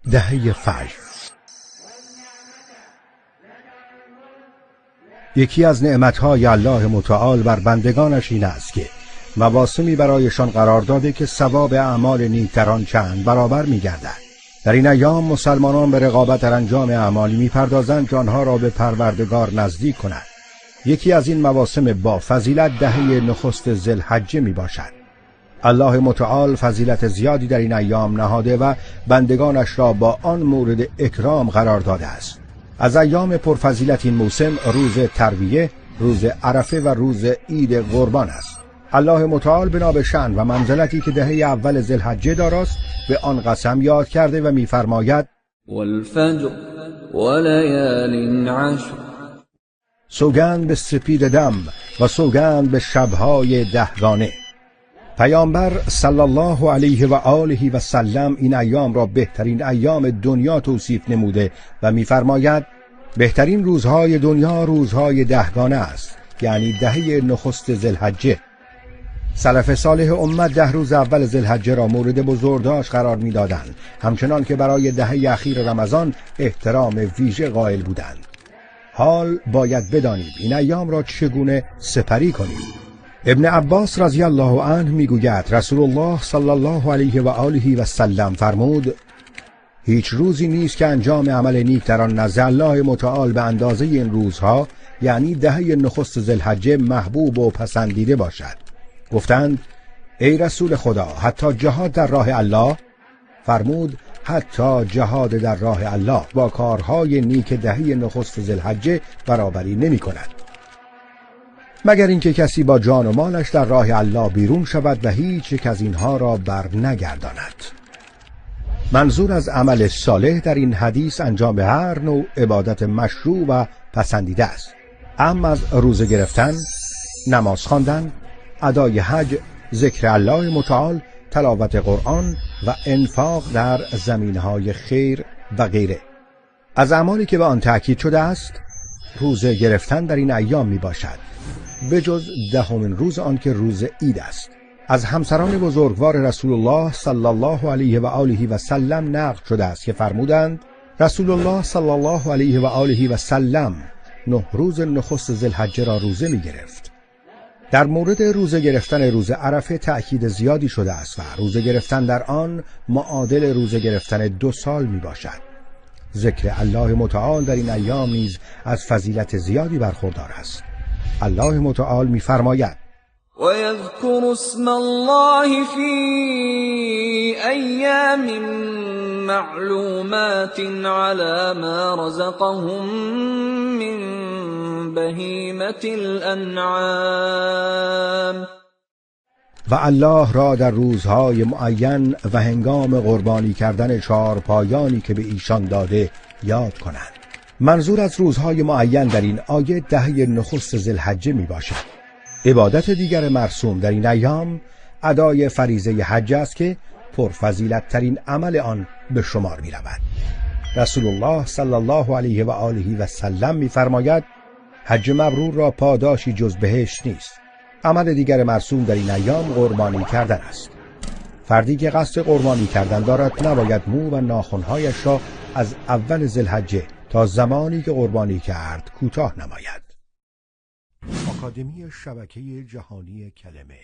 دهه فجر. یکی از نعمتهای الله متعال بر بندگانش این است که مواسمی برایشان قرار داده که ثواب اعمال نیکتران چند برابر می‌گردد. در این ایام مسلمانان به رغبت در انجام اعمالی می‌پردازند که آنها را به پروردگار نزدیک کند. یکی از این مواسم با فضیلت دهه نخست ذوالحجه میباشد. الله متعال فضیلت زیادی در این ایام نهاده و بندگانش را با آن مورد اکرام قرار داده است. از ایام پرفضیلت این موسم روز ترویه، روز عرفه و روز عید قربان است. الله متعال بنا به شأن و منزلتی که دهه اول ذوالحجه داراست به آن قسم یاد کرده و می‌فرماید والفجر وليال عشر، سوگند به سپید دم و سوگند به شب‌های دهگانه. پیامبر صلی الله علیه و آله و سلم این ایام را بهترین ایام دنیا توصیف نموده و می‌فرماید بهترین روزهای دنیا روزهای دهگانه است، یعنی دهه نخست ذوالحجه. سلف صالح امت 10 روز اول ذوالحجه را مورد بزرگداشت قرار می‌دادند، همچنان که برای دهه اخیر رمضان احترام ویژه قائل بودند. حال باید بدانیم این ایام را چگونه سپری کنیم. ابن عباس رضی الله عنه میگوید رسول الله صلی الله علیه و آله و سلم فرمود هیچ روزی نیست که انجام عمل نیک در آن نزد الله متعال به اندازه این روزها، یعنی دهه نخست ذوالحجه، محبوب و پسندیده باشد. گفتند ای رسول خدا حتی جهاد در راه الله؟ فرمود حتی جهاد در راه الله با کارهای نیک دهه نخست ذوالحجه برابری نمی کند، مگر اینکه کسی با جان و مالش در راه الله بیرون شود و هیچ یک از اینها را بر نگرداند. منظور از عمل صالح در این حدیث انجام هر نوع عبادت مشروع و پسندیده است، اما از روزه گرفتن، نماز خواندن، ادای حج، ذکر الله متعال، تلاوت قرآن و انفاق در زمینهای خیر و غیره. از اعمالی که به آن تأکید شده است روزه گرفتن در این ایام می باشد، بجز 10مین روز آن که روز عید است. از همسران بزرگوار رسول الله صلی الله علیه و آله و سلم نقل شده است که فرمودند رسول الله صلی الله علیه و آله و سلم 9 روز نخست ذوالحجه را روزه می گرفت. در مورد روزه گرفتن روز عرفه تأکید زیادی شده است و روزه گرفتن در آن معادل روزه گرفتن 2 سال می باشد. ذکر الله متعال در این ایام نیز از فضیلت زیادی برخوردار است. الله متعال می فرماید وَيَذْكُرُ اسْمَ اللَّهِ فِي أَيَّامٍ مَّعْلُومَاتٍ عَلَى مَا رَزَقَهُم مِّن بَهِیمَةِ الْأَنْعَامِ، و الله را در روزهای معین و هنگام قربانی کردن 4 پایانی که به ایشان داده یاد کنند. منظور از روزهای معین در این آیه دهه نخست ذوالحجه می باشد. عبادت دیگر مرسوم در این ایام ادای فریضه حج است که پرفضیلت ترین عمل آن به شمار می رود. رسول الله صلی الله علیه و آله و سلم می فرماید حج مبرور را پاداشی جز بهشت نیست. عمل دیگر مرسوم در این ایام قربانی کردن است. فردی که قصد قربانی کردن دارد نباید مو و ناخن‌هایش را از اول ذوالحجه تا زمانی که قربانی کرد کوتاه نماید. آکادمی شبکه جهانی کلمه